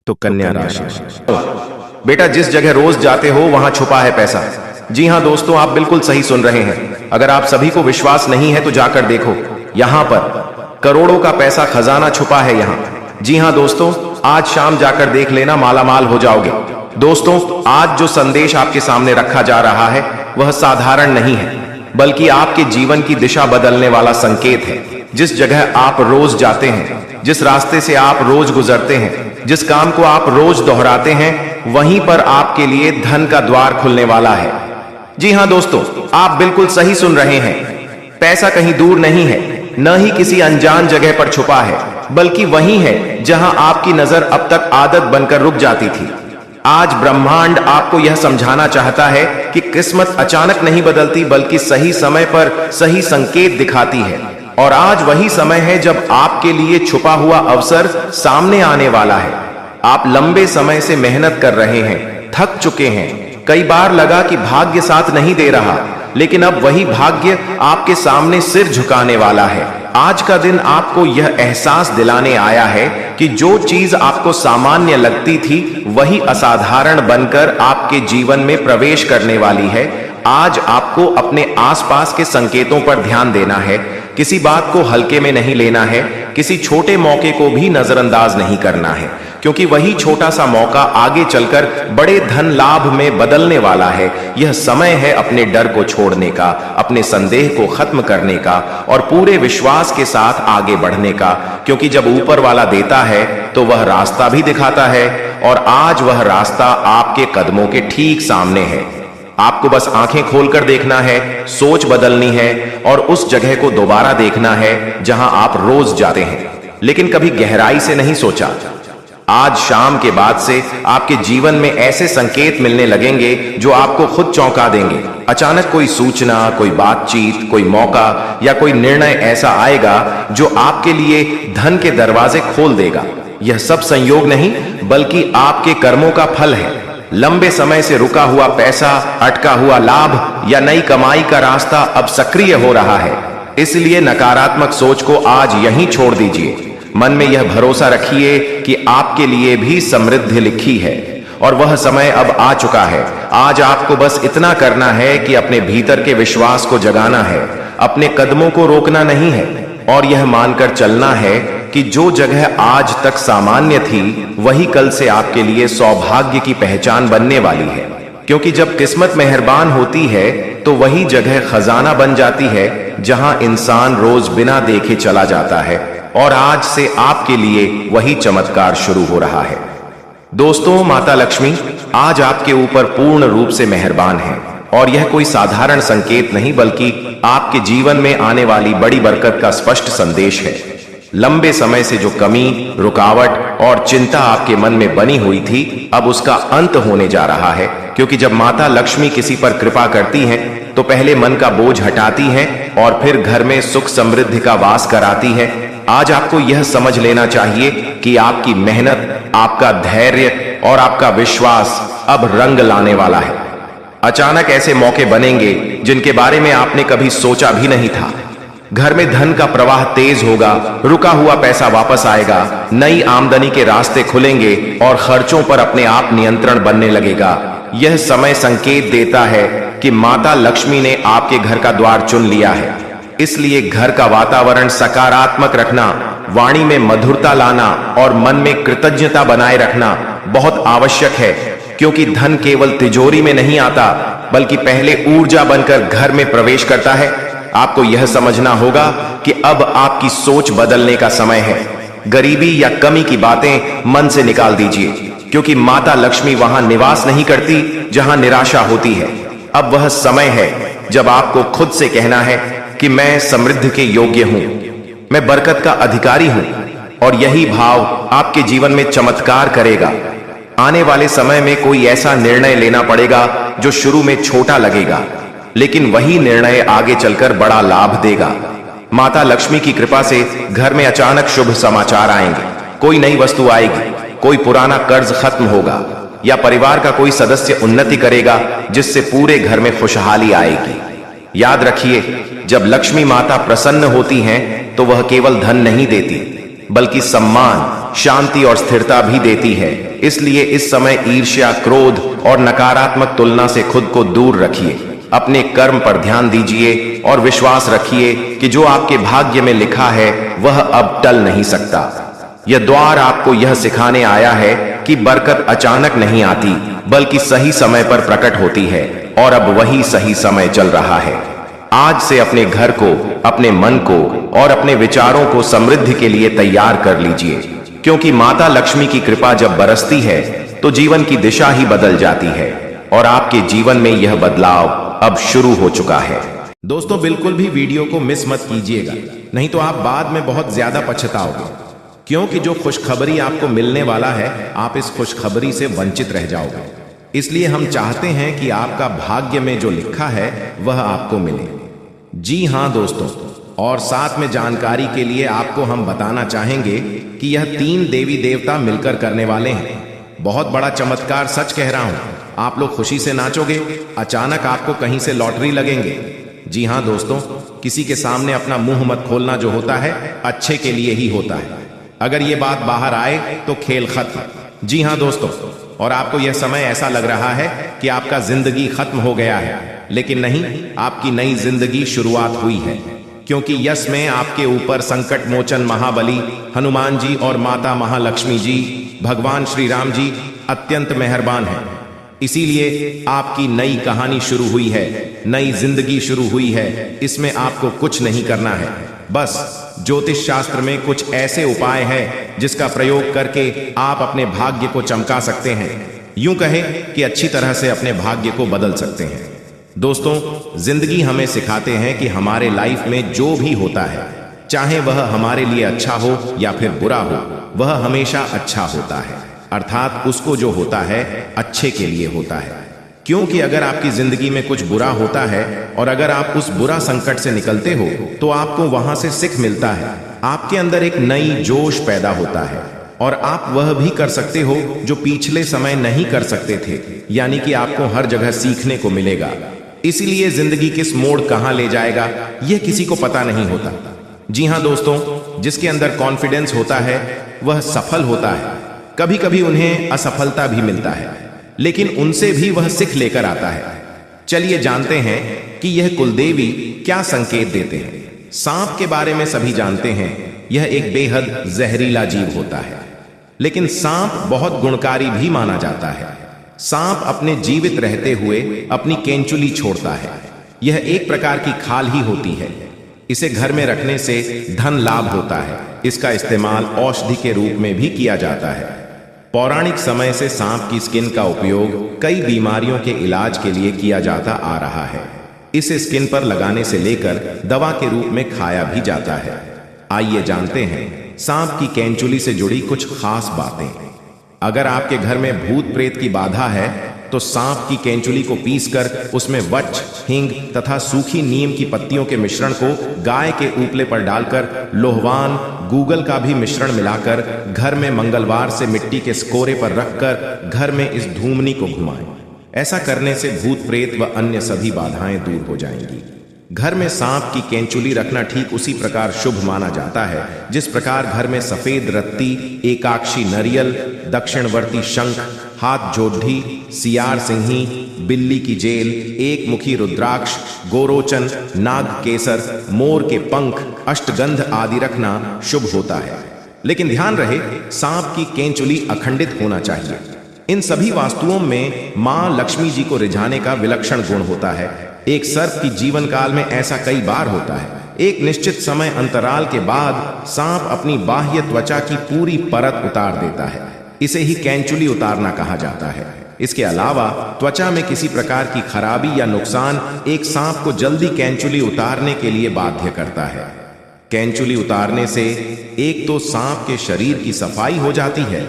तो कन्या राशि। बेटा, जिस जगह रोज जाते हो वहां छुपा है पैसा। जी हां दोस्तों, आप बिल्कुल सही सुन रहे हैं। अगर आप सभी को विश्वास नहीं है तो जाकर देखो, यहां पर करोड़ों का पैसा खजाना छुपा है यहां। जी हां दोस्तों, आज शाम जाकर देख लेना, मालामाल हो जाओगे। दोस्तों, आज जो संदेश आपके सामने रखा जा रहा है वह साधारण नहीं है, बल्कि आपके जीवन की दिशा बदलने वाला संकेत है। जिस जगह आप रोज जाते हैं, जिस रास्ते से आप रोज गुजरते हैं, जिस काम को आप रोज दोहराते हैं, वहीं पर आपके लिए धन का द्वार खुलने वाला है। जी हां दोस्तों, आप बिल्कुल सही सुन रहे हैं। पैसा कहीं दूर नहीं है, न ही किसी अनजान जगह पर छुपा है, बल्कि वहीं है जहां आपकी नजर अब तक आदत बनकर रुक जाती थी। आज ब्रह्मांड आपको यह समझाना चाहता है कि किस्मत अचानक नहीं बदलती, बल्कि सही समय पर सही संकेत दिखाती है। और आज वही समय है जब आपके लिए छुपा हुआ अवसर सामने आने वाला है। आप लंबे समय से मेहनत कर रहे हैं, थक चुके हैं। कई बार लगा कि भाग्य साथ नहीं दे रहा, लेकिन अब वही भाग्य आपके सामने सिर झुकाने वाला है। आज का दिन आपको यह एहसास दिलाने आया है कि जो चीज आपको सामान्य लगती थी वही असाधारण बनकर आपके जीवन में प्रवेश करने वाली है। आज आपको अपने आसपास के संकेतों पर ध्यान देना है, किसी बात को हल्के में नहीं लेना है, किसी छोटे मौके को भी नजरअंदाज नहीं करना है, क्योंकि वही छोटा सा मौका आगे चलकर बड़े धन लाभ में बदलने वाला है। यह समय है अपने डर को छोड़ने का, अपने संदेह को खत्म करने का और पूरे विश्वास के साथ आगे बढ़ने का, क्योंकि जब ऊपर वाला देता है तो वह रास्ता भी दिखाता है, और आज वह रास्ता आपके कदमों के ठीक सामने है। आपको बस आंखें खोलकर देखना है, सोच बदलनी है और उस जगह को दोबारा देखना है जहां आप रोज जाते हैं, लेकिन कभी गहराई से नहीं सोचा। आज शाम के बाद से आपके जीवन में ऐसे संकेत मिलने लगेंगे जो आपको खुद चौंका देंगे। अचानक कोई सूचना, कोई बातचीत, कोई मौका या कोई निर्णय ऐसा आएगा जो आपके लिए धन के दरवाजे खोल देगा। यह सब संयोग नहीं, बल्कि आपके कर्मों का फल है। लंबे समय से रुका हुआ पैसा, अटका हुआ लाभ या नई कमाई का रास्ता अब सक्रिय हो रहा है। इसलिए नकारात्मक सोच को आज यहीं छोड़ दीजिए। मन में यह भरोसा रखिए कि आपके लिए भी समृद्धि लिखी है और वह समय अब आ चुका है। आज आपको बस इतना करना है कि अपने भीतर के विश्वास को जगाना है, अपने कदमों को रोकना नहीं है और यह मानकर चलना है कि जो जगह आज तक सामान्य थी वही कल से आपके लिए सौभाग्य की पहचान बनने वाली है। क्योंकि जब किस्मत मेहरबान होती है तो वही जगह खजाना बन जाती है जहां इंसान रोज बिना देखे चला जाता है, और आज से आपके लिए वही चमत्कार शुरू हो रहा है। दोस्तों, माता लक्ष्मी आज आपके ऊपर पूर्ण रूप से मेहरबान है, और यह कोई साधारण संकेत नहीं, बल्कि आपके जीवन में आने वाली बड़ी बरकत का स्पष्ट संदेश है। लंबे समय से जो कमी, रुकावट और चिंता आपके मन में बनी हुई थी, अब उसका अंत होने जा रहा है। क्योंकि जब माता लक्ष्मी किसी पर कृपा करती हैं, तो पहले मन का बोझ हटाती हैं और फिर घर में सुख समृद्धि का वास कराती हैं। आज आपको यह समझ लेना चाहिए कि आपकी मेहनत, आपका धैर्य और आपका विश्वास अब रंग लाने वाला है। अचानक ऐसे मौके बनेंगे जिनके बारे में आपने कभी सोचा भी नहीं था। घर में धन का प्रवाह तेज होगा, रुका हुआ पैसा वापस आएगा, नई आमदनी के रास्ते खुलेंगे और खर्चों पर अपने आप नियंत्रण बनने लगेगा। यह समय संकेत देता है कि माता लक्ष्मी ने आपके घर का द्वार चुन लिया है। इसलिए घर का वातावरण सकारात्मक रखना, वाणी में मधुरता लाना और मन में कृतज्ञता बनाए रखना बहुत आवश्यक है। क्योंकि धन केवल तिजोरी में नहीं आता, बल्कि पहले ऊर्जा बनकर घर में प्रवेश करता है। आपको यह समझना होगा कि अब आपकी सोच बदलने का समय है। गरीबी या कमी की बातें मन से निकाल दीजिए, क्योंकि माता लक्ष्मी वहां निवास नहीं करती जहां निराशा होती है। अब वह समय है जब आपको खुद से कहना है कि मैं समृद्धि के योग्य हूं, मैं बरकत का अधिकारी हूं, और यही भाव आपके जीवन में चमत्कार करेगा। आने वाले समय में कोई ऐसा निर्णय लेना पड़ेगा जो शुरू में छोटा लगेगा, लेकिन वही निर्णय आगे चलकर बड़ा लाभ देगा। माता लक्ष्मी की कृपा से घर में अचानक शुभ समाचार आएंगे। कोई नई वस्तु आएगी, कोई पुराना कर्ज खत्म होगा, या परिवार का कोई सदस्य उन्नति करेगा जिससे पूरे घर में खुशहाली आएगी। याद रखिए, जब लक्ष्मी माता प्रसन्न होती हैं तो वह केवल धन नहीं देती, बल्कि सम्मान, शांति और स्थिरता भी देती है। इसलिए इस समय ईर्ष्या, क्रोध और नकारात्मक तुलना से खुद को दूर रखिए। अपने कर्म पर ध्यान दीजिए और विश्वास रखिए कि जो आपके भाग्य में लिखा है वह अब टल नहीं सकता। यह द्वार आपको यह सिखाने आया है कि बरकत अचानक नहीं आती, बल्कि सही समय पर प्रकट होती है, और अब वही सही समय चल रहा है। आज से अपने घर को, अपने मन को और अपने विचारों को समृद्धि के लिए तैयार कर लीजिए, क्योंकि माता लक्ष्मी की कृपा जब बरसती है तो जीवन की दिशा ही बदल जाती है, और आपके जीवन में यह बदलाव अब शुरू हो चुका है। दोस्तों, बिल्कुल भी वीडियो को मिस मत कीजिएगा, नहीं तो आप बाद में बहुत ज्यादा पछताओगे, क्योंकि जो खुशखबरी आपको मिलने वाला है आप इस खुशखबरी से वंचित रह जाओगे। इसलिए हम चाहते हैं कि आपका भाग्य में जो लिखा है वह आपको मिले। जी हां दोस्तों, और साथ में जानकारी के लिए आपको हम बताना चाहेंगे कि यह 3 देवी देवता मिलकर करने वाले हैं। बहुत बड़ा चमत्कार, सच कह रहा हूं। आप लोग खुशी से नाचोगे, अचानक आपको कहीं से लॉटरी लगेंगे। जी हां दोस्तों, किसी के सामने अपना मुंह मत खोलना, जो होता है अच्छे के लिए ही होता है। अगर ये बात बाहर आए तो खेल खत्म। जी हां दोस्तों, और आपको यह समय ऐसा लग रहा है कि आपका जिंदगी खत्म हो गया है, लेकिन नहीं, आपकी नई जिंदगी शुरुआत हुई है, क्योंकि यश में आपके ऊपर संकट मोचन महाबली हनुमान जी और माता महालक्ष्मी जी, भगवान श्री राम जी अत्यंत मेहरबान हैं। इसीलिए आपकी नई कहानी शुरू हुई है, नई जिंदगी शुरू हुई है। इसमें आपको कुछ नहीं करना है, बस ज्योतिष शास्त्र में कुछ ऐसे उपाय हैं जिसका प्रयोग करके आप अपने भाग्य को चमका सकते हैं। यूं कहें कि अच्छी तरह से अपने भाग्य को बदल सकते हैं। दोस्तों, जिंदगी हमें सिखाते हैं कि हमारे लाइफ में जो भी होता है, चाहे वह हमारे लिए अच्छा हो या फिर बुरा हो, वह हमेशा अच्छा होता है। अर्थात उसको जो होता है अच्छे के लिए होता है। क्योंकि अगर आपकी जिंदगी में कुछ बुरा होता है और अगर आप उस बुरा संकट से निकलते हो तो आपको वहां से सीख मिलता है, आपके अंदर एक नई जोश पैदा होता है, और आप वह भी कर सकते हो जो पिछले समय नहीं कर सकते थे। यानी कि आपको हर जगह सीखने को मिलेगा। इसीलिए जिंदगी किस मोड़ कहां ले जाएगा यह किसी को पता नहीं होता। जी हां दोस्तों, जिसके अंदर कॉन्फिडेंस होता है वह सफल होता है। कभी कभी उन्हें असफलता भी मिलता है, लेकिन उनसे भी वह सीख लेकर आता है। चलिए जानते हैं कि यह कुलदेवी क्या संकेत देते हैं। सांप के बारे में सभी जानते हैं, यह एक बेहद जहरीला जीव होता है, लेकिन सांप बहुत गुणकारी भी माना जाता है। सांप अपने जीवित रहते हुए अपनी केंचुली छोड़ता है। यह एक प्रकार की खाल ही होती है। इसे घर में रखने से धन लाभ होता है। इसका इस्तेमाल औषधि के रूप में भी किया जाता है। पौराणिक समय से सांप की स्किन का उपयोग कई बीमारियों के इलाज के लिए किया जाता आ रहा है। इसे स्किन पर लगाने से लेकर दवा के रूप में खाया भी जाता है। आइए जानते हैं सांप की केंचुली से जुड़ी कुछ खास बातें। अगर आपके घर में भूत प्रेत की बाधा है तो सांप की केंचुली को पीसकर उसमें वच, हींग तथा सूखी नीम की पत्तियों के मिश्रण को गाय के उपले पर डालकर लोहवान, गूगल का भी मिश्रण मिलाकर घर में मंगलवार से मिट्टी के स्कोरे पर रखकर घर में इस धूमनी को घुमाएं। ऐसा करने से भूत प्रेत व अन्य सभी बाधाएं दूर हो जाएंगी। घर में सांप की केंचुली रखना ठीक उसी प्रकार शुभ माना जाता है जिस प्रकार घर में सफेद रत्ती, एकाक्षी नरियल, दक्षिणवर्ती शंख, हाथ जोढ़ी, सियार सिंही, बिल्ली की जेल, एक मुखी रुद्राक्ष, गोरोचन, नाग केसर, मोर के पंख, अष्टगंध आदि रखना शुभ होता है। लेकिन ध्यान रहे, सांप की केंचुली अखंडित होना चाहिए। इन सभी वास्तुओं में मां लक्ष्मी जी को रिझाने का विलक्षण गुण होता है। एक सर्प की जीवन काल में ऐसा कई बार होता है। एक निश्चित समय अंतराल के बाद सांप अपनी बाह्य त्वचा की पूरी परत उतार देता है। इसे ही केंचुली उतारना कहा जाता है। इसके अलावा त्वचा में किसी प्रकार की खराबी या नुकसान एक सांप को जल्दी केंचुली उतारने के लिए बाध्य करता है। केंचुली उतारने से एक तो सांप के शरीर की सफाई हो जाती है,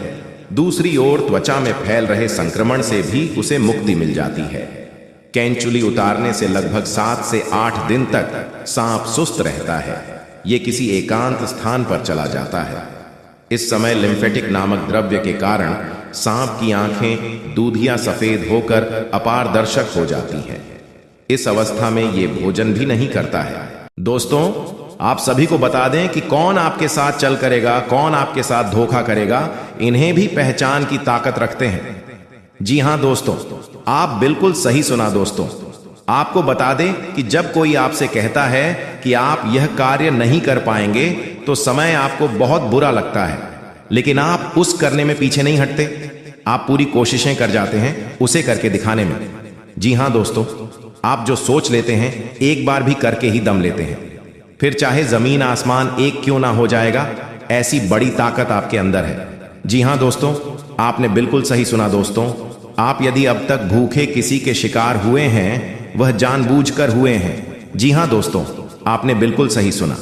दूसरी ओर त्वचा में फैल रहे संक्रमण से भी उसे मुक्ति मिल जाती है। केंचुली उतारने से लगभग 7 से 8 दिन तक सांप सुस्त रहता है। ये किसी एकांत स्थान पर चला जाता है। इस समय लिम्फेटिक नामक द्रव्य के कारण सांप की आंखें दूधिया सफेद होकर अपारदर्शक हो जाती हैं। इस अवस्था में ये भोजन भी नहीं करता है। दोस्तों, आप सभी को बता दें कि कौन आपके साथ चल करेगा, कौन आपके साथ धोखा करेगा, इन्हें भी पहचान की ताकत रखते हैं। जी हां दोस्तों, आप बिल्कुल सही सुना दोस्तों। आपको बता दें कि जब कोई आपसे कहता है कि आप यह कार्य नहीं कर पाएंगे तो समय आपको बहुत बुरा लगता है, लेकिन आप उस करने में पीछे नहीं हटते। आप पूरी कोशिशें कर जाते हैं उसे करके दिखाने में। जी हां दोस्तों, आप जो सोच लेते हैं एक बार भी करके ही दम लेते हैं, फिर चाहे जमीन आसमान एक क्यों ना हो जाएगा, ऐसी बड़ी ताकत आपके अंदर है। जी हां दोस्तों, आपने बिल्कुल सही सुना दोस्तों। आप यदि अब तक भूखे किसी के शिकार हुए हैं, वह जानबूझकर हुए हैं। जी हां दोस्तों, आपने बिल्कुल सही सुना।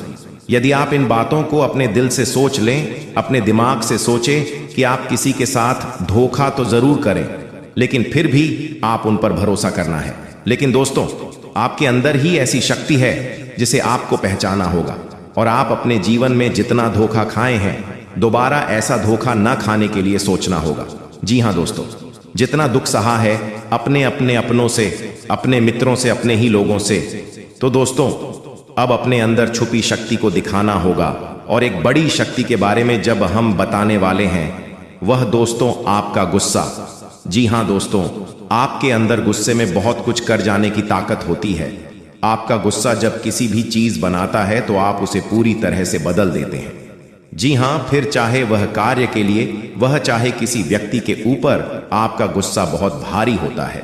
यदि आप इन बातों को अपने दिल से सोच लें, अपने दिमाग से सोचें कि आप किसी के साथ धोखा तो जरूर करें, लेकिन फिर भी आप उन पर भरोसा करना है। लेकिन दोस्तों, आपके अंदर ही ऐसी शक्ति है जिसे आपको पहचाना होगा, और आप अपने जीवन में जितना धोखा खाए हैं, दोबारा ऐसा धोखा न खाने के लिए सोचना होगा। जी हां दोस्तों, जितना दुख सहा है अपने अपनों से, अपने मित्रों से, अपने ही लोगों से, तो दोस्तों अब अपने अंदर छुपी शक्ति को दिखाना होगा। और एक बड़ी शक्ति के बारे में जब हम बताने वाले हैं, वह दोस्तों आपका गुस्सा। जी हां दोस्तों, आपके अंदर गुस्से में बहुत कुछ कर जाने की ताकत होती है। आपका गुस्सा जब किसी भी चीज बनाता है तो आप उसे पूरी तरह से बदल देते हैं। जी हां, फिर चाहे वह कार्य के लिए, वह चाहे किसी व्यक्ति के ऊपर, आपका गुस्सा बहुत भारी होता है।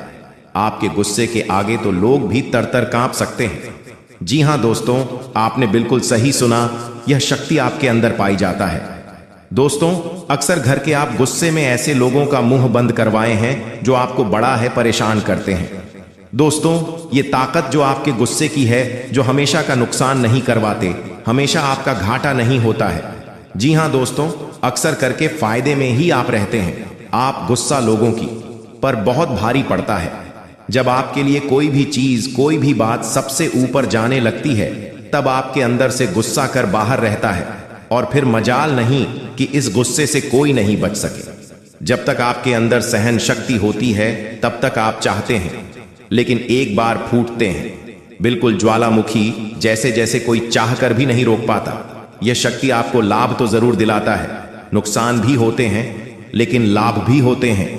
आपके गुस्से के आगे तो लोग भी तरतर कांप सकते हैं। जी हां दोस्तों, आपने बिल्कुल सही सुना, यह शक्ति आपके अंदर पाई जाता है। दोस्तों, अक्सर घर के आप गुस्से में ऐसे लोगों का मुंह बंद करवाए हैं जो आपको बड़ा है परेशान करते हैं। दोस्तों, ये ताकत जो आपके गुस्से की है, जो हमेशा का नुकसान नहीं करवाते, हमेशा आपका घाटा नहीं होता है। जी हां दोस्तों, अक्सर करके फायदे में ही आप रहते हैं। आप गुस्सा लोगों की पर बहुत भारी पड़ता है। जब आपके लिए कोई भी चीज, कोई भी बात सबसे ऊपर जाने लगती है, तब आपके अंदर से गुस्सा कर बाहर रहता है, और फिर मजाल नहीं कि इस गुस्से से कोई नहीं बच सके। जब तक आपके अंदर सहन शक्ति होती है, तब तक आप चाहते हैं, लेकिन एक बार फूटते हैं, बिल्कुल ज्वालामुखी जैसे जैसे कोई चाह कर भी नहीं रोक पाता। यह शक्ति आपको लाभ तो जरूर दिलाता है, नुकसान भी होते हैं, लेकिन लाभ भी होते हैं।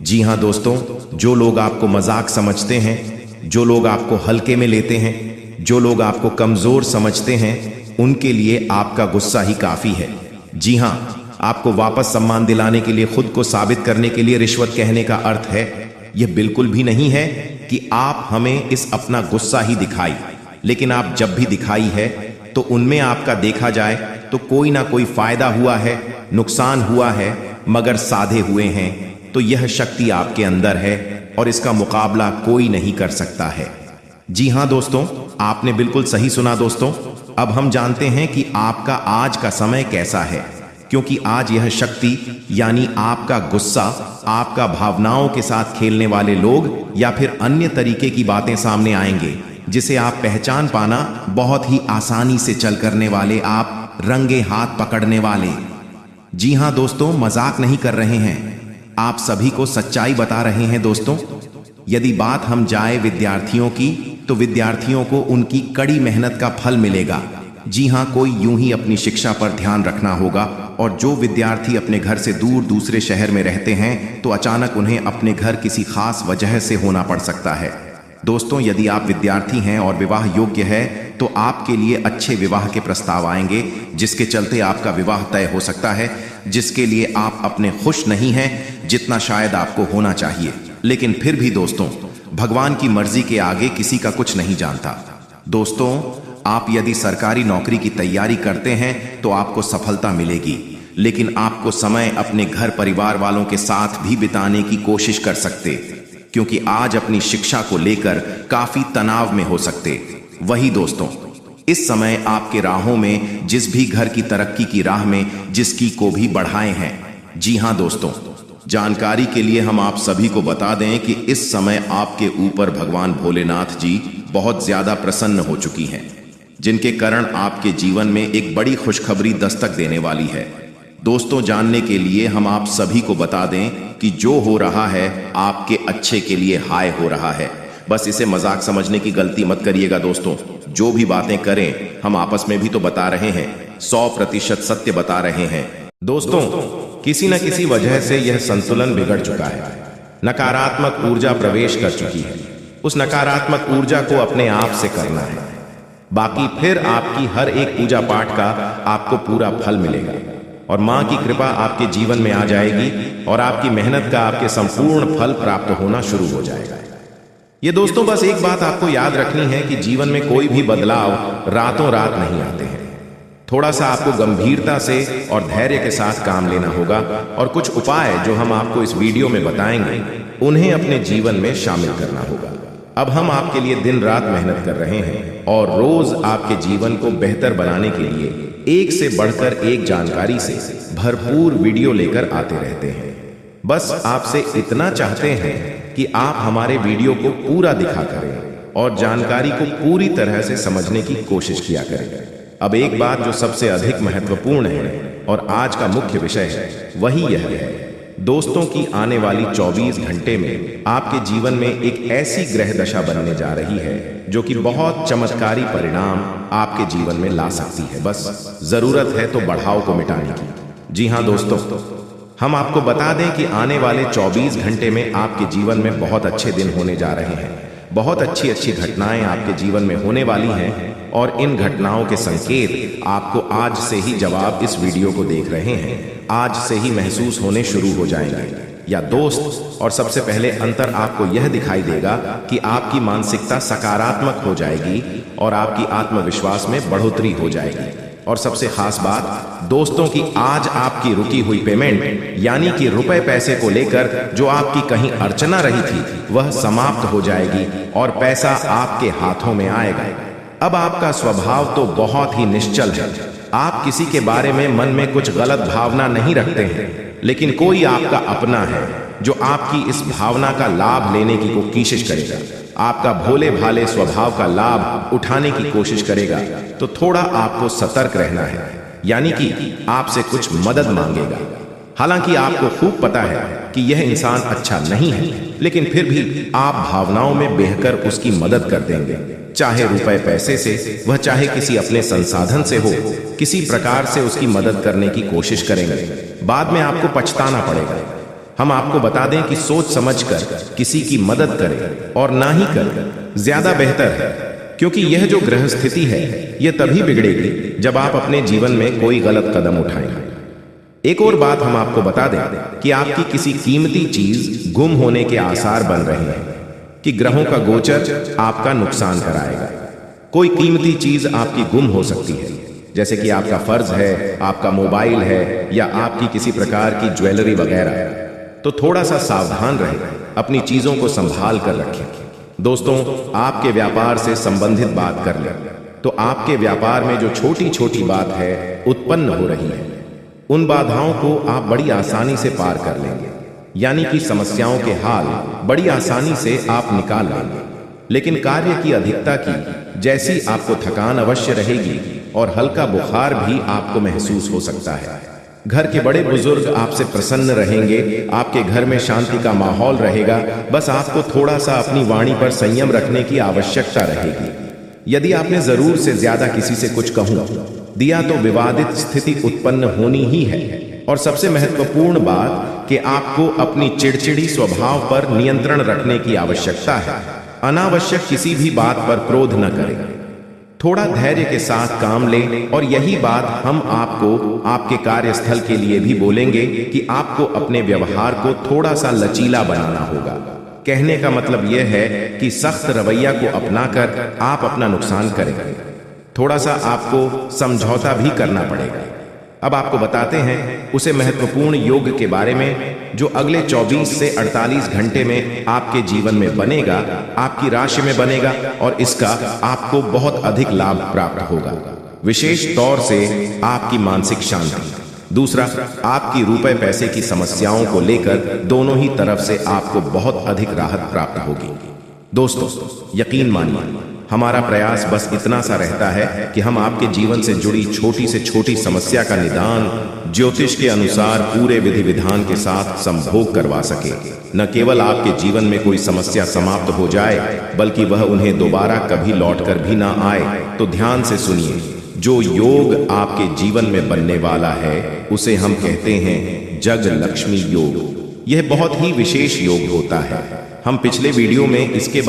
जी हां दोस्तों, जो लोग आपको मजाक समझते हैं, जो लोग आपको हल्के में लेते हैं, जो लोग आपको कमजोर समझते हैं, उनके लिए आपका गुस्सा ही काफी है। जी हां, आपको वापस सम्मान दिलाने के लिए, खुद को साबित करने के लिए रिश्वत कहने का अर्थ है, यह बिल्कुल भी नहीं है कि आप हमें इस अपना गुस्सा ही दिखाई, लेकिन आप जब भी दिखाई है तो उनमें आपका देखा जाए तो कोई ना कोई फायदा हुआ है, नुकसान हुआ है, मगर साधे हुए हैं। तो यह शक्ति आपके अंदर है और इसका मुकाबला कोई नहीं कर सकता है। जी हां दोस्तों, आपने बिल्कुल सही सुना दोस्तों। अब हम जानते हैं कि आपका आज का समय कैसा है, क्योंकि आज यह शक्ति यानी आपका गुस्सा, आपका भावनाओं के साथ खेलने वाले लोग या फिर अन्य तरीके की बातें सामने आएंगे, जिसे आप पहचान पाना बहुत ही आसानी से चल करने वाले, आप रंगे हाथ पकड़ने वाले। जी हां दोस्तों, मजाक नहीं कर रहे हैं, आप सभी को सच्चाई बता रहे हैं दोस्तों। यदि बात हम जाए विद्यार्थियों की, तो विद्यार्थियों को उनकी कड़ी मेहनत का फल मिलेगा। जी हां, कोई यूं ही अपनी शिक्षा पर ध्यान रखना होगा, और जो विद्यार्थी अपने घर से दूर दूसरे शहर में रहते हैं, तो अचानक उन्हें अपने घर किसी खास वजह से होना पड़ सकता है। दोस्तों, यदि आप विद्यार्थी हैं और विवाह योग्य है, तो आपके लिए अच्छे विवाह के प्रस्ताव आएंगे, जिसके चलते आपका विवाह तय हो सकता है, जिसके लिए आप अपने खुश नहीं हैं जितना शायद आपको होना चाहिए। लेकिन फिर भी दोस्तों, भगवान की मर्जी के आगे किसी का कुछ नहीं जानता। दोस्तों, आप यदि सरकारी नौकरी की तैयारी करते हैं तो आपको सफलता मिलेगी, लेकिन आपको समय अपने घर परिवार वालों के साथ भी बिताने की कोशिश कर सकते, क्योंकि आज अपनी शिक्षा को लेकर काफी तनाव में हो सकते। वही दोस्तों, इस समय आपके राहों में जिस भी घर की तरक्की की राह में जिसकी को भी बढ़ाए हैं। जी हां दोस्तों, जानकारी के लिए हम आप सभी को बता दें कि इस समय आपके ऊपर भगवान भोलेनाथ जी बहुत ज्यादा प्रसन्न हो चुकी हैं, जिनके कारण आपके जीवन में एक बड़ी खुशखबरी दस्तक देने वाली है। दोस्तों, जानने के लिए हम आप सभी को बता दें कि जो हो रहा है आपके अच्छे के लिए हाय हो रहा है। बस इसे मजाक समझने की गलती मत करिएगा दोस्तों। जो भी बातें करें हम आपस में भी तो बता रहे हैं, 100% सत्य बता रहे हैं। दोस्तों, किसी न किसी वजह से यह संतुलन बिगड़ चुका है। नकारात्मक ऊर्जा प्रवेश कर चुकी है। उस नकारात्मक ऊर्जा को अपने आप से करना है, बाकी फिर आपकी हर एक पूजा पाठ का आपको पूरा फल मिलेगा और मां की कृपा आपके जीवन में आ जाएगी और आपकी मेहनत का आपके संपूर्ण फल प्राप्त होना शुरू हो जाएगा। ये दोस्तों, बस एक बात आपको याद रखनी है कि जीवन में कोई भी बदलाव रातों रात नहीं आते हैं। थोड़ा सा आपको गंभीरता से और धैर्य के साथ काम लेना होगा और कुछ उपाय जो हम आपको इस वीडियो में बताएंगे उन्हें अपने जीवन में शामिल करना होगा। अब हम आपके लिए दिन रात मेहनत कर रहे हैं और रोज आपके जीवन को बेहतर बनाने के लिए एक से बढ़कर एक जानकारी से भरपूर वीडियो लेकर आते रहते हैं। बस आपसे इतना चाहते हैं कि आप हमारे वीडियो को पूरा दिखा करें और जानकारी को पूरी तरह से समझने की कोशिश किया करें। अब एक बात जो सबसे अधिक महत्वपूर्ण है और आज का मुख्य विषय है, वही यह है दोस्तों की आने वाली 24 घंटे में आपके जीवन में एक ऐसी ग्रह दशा बनने जा रही है जो कि बहुत चमत्कारी परिणाम आपके जीवन में ला सकती है। बस जरूरत है तो बढ़ाव को मिटाने की। जी हाँ दोस्तों, हम आपको बता दें कि आने वाले 24 घंटे में आपके जीवन में बहुत अच्छे दिन होने जा रहे हैं। बहुत अच्छी अच्छी घटनाएं आपके जीवन में होने वाली हैं और इन घटनाओं के संकेत आपको आज से ही, जवाब इस वीडियो को देख रहे हैं, आज से ही महसूस होने शुरू हो जाएंगे या दोस्त। और सबसे पहले अंतर आपको यह दिखाई देगा कि आपकी मानसिकता सकारात्मक हो जाएगी और आपकी आत्मविश्वास में बढ़ोतरी हो जाएगी। और सबसे खास बात दोस्तों की आज आपकी रुकी हुई पेमेंट यानी कि रुपए पैसे को लेकर जो आपकी कहीं अड़चना रही थी वह समाप्त हो जाएगी और पैसा आपके हाथों में आएगा। अब आपका स्वभाव तो बहुत ही निश्चल है। आप किसी के बारे में मन में कुछ गलत भावना नहीं रखते हैं, लेकिन कोई आपका अपना है जो आपकी इस भावना का लाभ लेने की कोशिश करेगा, आपका भोले भाले स्वभाव का लाभ उठाने की कोशिश करेगा। तो थोड़ा आपको सतर्क रहना है, यानी कि आपसे कुछ मदद मांगेगा। हालांकि आपको खूब पता है कि यह इंसान अच्छा नहीं है, लेकिन फिर भी आप भावनाओं में बहकर उसकी मदद कर देंगे, चाहे रुपए पैसे से, वह चाहे किसी अपने संसाधन से हो, किसी प्रकार से उसकी मदद करने की कोशिश करेंगे। बाद में आपको पछताना पड़ेगा। हम आपको बता दें कि सोच समझकर किसी की मदद करें और ना ही करें ज्यादा बेहतर है, क्योंकि यह जो ग्रह स्थिति है यह तभी बिगड़ेगी जब आप अपने जीवन में कोई गलत कदम उठाएंगे। एक और बात हम आपको बता दें कि आपकी किसी कीमती चीज गुम होने के आसार बन रहे हैं, कि ग्रहों का गोचर आपका नुकसान कराएगा। कोई कीमती चीज आपकी गुम हो सकती है, जैसे कि आपका फर्ज है, आपका मोबाइल है या आपकी किसी प्रकार की ज्वेलरी वगैरह। तो थोड़ा सा सावधान रहें, अपनी चीजों को संभाल कर रखें। दोस्तों, आपके व्यापार से संबंधित बात कर लें तो आपके व्यापार में जो छोटी छोटी बात है उत्पन्न हो रही है, उन बाधाओं को आप बड़ी आसानी से पार कर लेंगे, यानी कि समस्याओं के हाल बड़ी आसानी से आप निकाल लेंगे। लेकिन कार्य की अधिकता की जैसी आपको थकान अवश्य रहेगी और हल्का बुखार भी आपको महसूस हो सकता है। घर के बड़े बुजुर्ग आपसे प्रसन्न रहेंगे, आपके घर में शांति का माहौल रहेगा। बस आपको थोड़ा सा अपनी वाणी पर संयम रखने की आवश्यकता रहेगी। यदि आपने जरूर से ज्यादा किसी से कुछ कहूं दिया तो विवादित स्थिति उत्पन्न होनी ही है। और सबसे महत्वपूर्ण बात कि आपको अपनी चिड़चिड़ी स्वभाव पर नियंत्रण रखने की आवश्यकता है। अनावश्यक किसी भी बात पर क्रोध न करें, थोड़ा धैर्य के साथ काम लें। और यही बात हम आपको आपके कार्यस्थल के लिए भी बोलेंगे कि आपको अपने व्यवहार को थोड़ा सा लचीला बनाना होगा। कहने का मतलब यह है कि सख्त रवैया को अपनाकर आप अपना नुकसान करेंगे, थोड़ा सा आपको समझौता भी करना पड़ेगा। अब आपको बताते हैं उसे महत्वपूर्ण योग के बारे में जो अगले 24 से 48 घंटे में आपके जीवन में बनेगा, आपकी राशि में बनेगा और इसका आपको बहुत अधिक लाभ प्राप्त होगा। विशेष तौर से आपकी मानसिक शांति। दूसरा, आपकी रुपए पैसे की समस्याओं को लेकर दोनों ही तरफ से आपको बहुत अधिक राहत प्राप्त होगी। दोस्तों, यकीन मानिए हमारा प्रयास बस इतना सा रहता है कि हम आपके जीवन से जुड़ी छोटी से छोटी समस्या का निदान ज्योतिष के अनुसार पूरे विधि विधान के साथ संभोग करवा सके। न केवल आपके जीवन में कोई समस्या समाप्त हो जाए, बल्कि वह उन्हें दोबारा कभी लौटकर भी ना आए। तो ध्यान से सुनिए, जो योग आपके जीवन में बनने वाला है उसे हम कहते हैं जग लक्ष्मी योग। यह बहुत ही विशेष योग होता है। हम पिछले वीडियो में इसके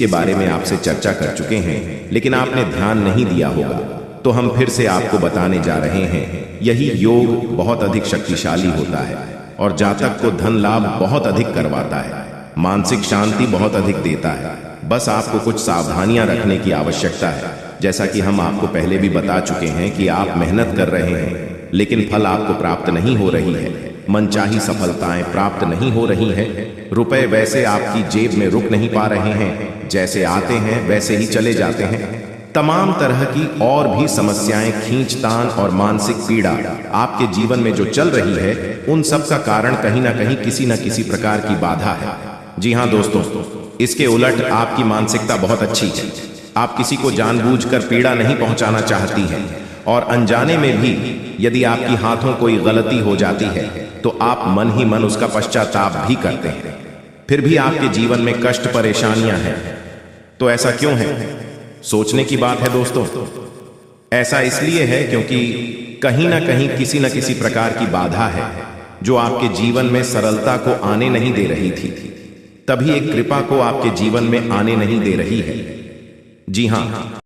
बारे में आपसे चर्चा कर चुके हैं, लेकिन आपने ध्यान नहीं दिया होगा, तो हम फिर से आपको बताने जा रहे हैं। यही योग बहुत अधिक शक्तिशाली होता है और जातक को धन लाभ बहुत अधिक करवाता है, मानसिक शांति बहुत अधिक देता है। बस आपको कुछ सावधानियां रखने की आवश्यकता है। जैसा कि हम आपको पहले भी बता चुके हैं कि आप मेहनत कर रहे हैं, लेकिन फल आपको प्राप्त नहीं हो रही है, मनचाही सफलताएं प्राप्त नहीं हो रही हैं, रुपए वैसे आपकी जेब में रुक नहीं पा रहे हैं, जैसे आते हैं वैसे ही चले जाते हैं। तमाम तरह की और भी समस्याएं, खींचतान और मानसिक पीड़ा आपके जीवन में जो चल रही है, उन सब का कारण कहीं ना कहीं किसी न किसी प्रकार की बाधा है। जी हाँ दोस्तों, इसके उलट आपकी मानसिकता बहुत अच्छी है। आप किसी को जानबूझकर पीड़ा नहीं पहुंचाना चाहती हैं, और अनजाने में भी यदि आपकी हाथों कोई गलती हो जाती है तो आप मन ही मन उसका पश्चाताप भी करते हैं। फिर भी आपके जीवन में कष्ट परेशानियां हैं। तो ऐसा क्यों है? सोचने की बात है दोस्तों। ऐसा इसलिए है क्योंकि कहीं ना कहीं किसी न किसी प्रकार की बाधा है जो आपके जीवन में सरलता को आने नहीं दे रही थी, तभी एक कृपा को आपके जीवन में आने नहीं दे रही है। जी हाँ,